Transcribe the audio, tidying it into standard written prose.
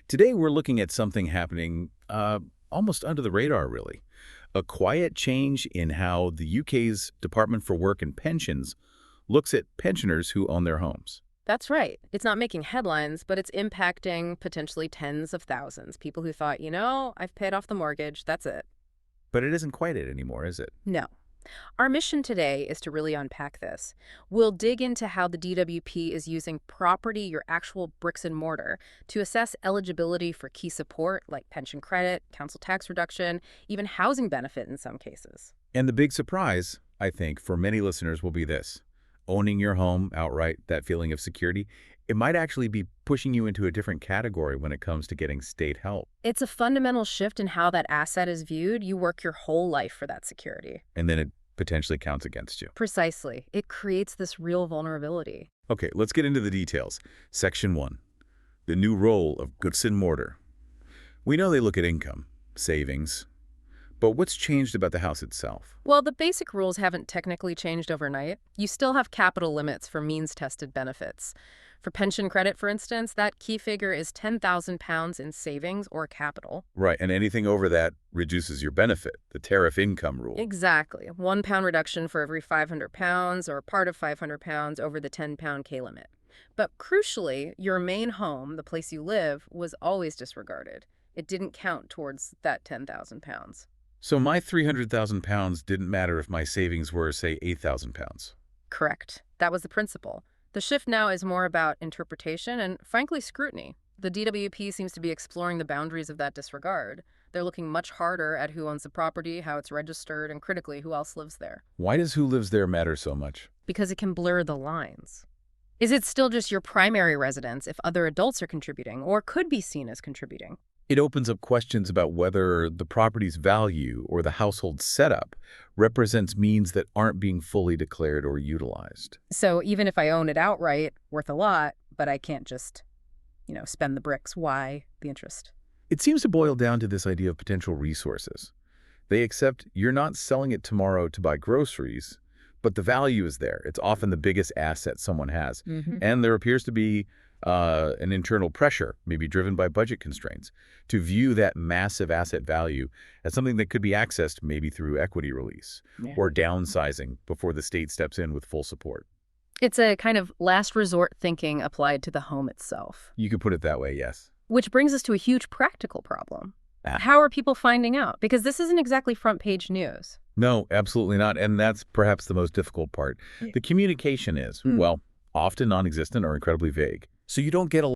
Today, we're looking at something happening almost under the radar, really. A quiet change in how the UK's Department for Work and Pensions looks at pensioners who own their homes. That's right. It's not making headlines, but it's impacting potentially tens of thousands. People who thought, I've paid off the mortgage, that's it. But it isn't quite it anymore, is it? No. Our mission today is to really unpack this. We'll dig into how the DWP is using property, your actual bricks and mortar, to assess eligibility for key support like pension credit, council tax reduction, even housing benefit in some cases. And the big surprise, I think, for many listeners will be this. Owning your home outright, that feeling of security, it might actually be pushing you into a different category when it comes to getting state help. It's a fundamental shift in how that asset is viewed. You work your whole life for that security. And then it potentially counts against you. Precisely. It creates this real vulnerability. Okay, let's get into the details. Section 1. The new role of bricks and mortar. We know they look at income, savings, but what's changed about the house itself? Well, the basic rules haven't technically changed overnight. You still have capital limits for means-tested benefits. For pension credit, for instance, that key figure is £10,000 in savings or capital. Right, and anything over that reduces your benefit, the tariff income rule. Exactly. £1 reduction for every £500 or part of £500 over the £10 K limit. But crucially, your main home, the place you live, was always disregarded. It didn't count towards that £10,000. So my £300,000 didn't matter if my savings were, say, £8,000. Correct. That was the principle. The shift now is more about interpretation and, frankly, scrutiny. The DWP seems to be exploring the boundaries of that disregard. They're looking much harder at who owns the property, how it's registered, and critically, who else lives there. Why does who lives there matter so much? Because it can blur the lines. Is it still just your primary residence if other adults are contributing, or could be seen as contributing? It opens up questions about whether the property's value or the household setup represents means that aren't being fully declared or utilized. So even if I own it outright, worth a lot, but I can't just, spend the bricks, why the interest? It seems to boil down to this idea of potential resources. They accept you're not selling it tomorrow to buy groceries, but the value is there. It's often the biggest asset someone has. And there appears to be an internal pressure, maybe driven by budget constraints, to view that massive asset value as something that could be accessed maybe through equity release or downsizing before the state steps in with full support. It's a kind of last resort thinking applied to the home itself. You could put it that way, yes. Which brings us to a huge practical problem. How are people finding out? Because this isn't exactly front page news. No, absolutely not. And that's perhaps the most difficult part. The communication is, well, often non-existent or incredibly vague. So you don't get a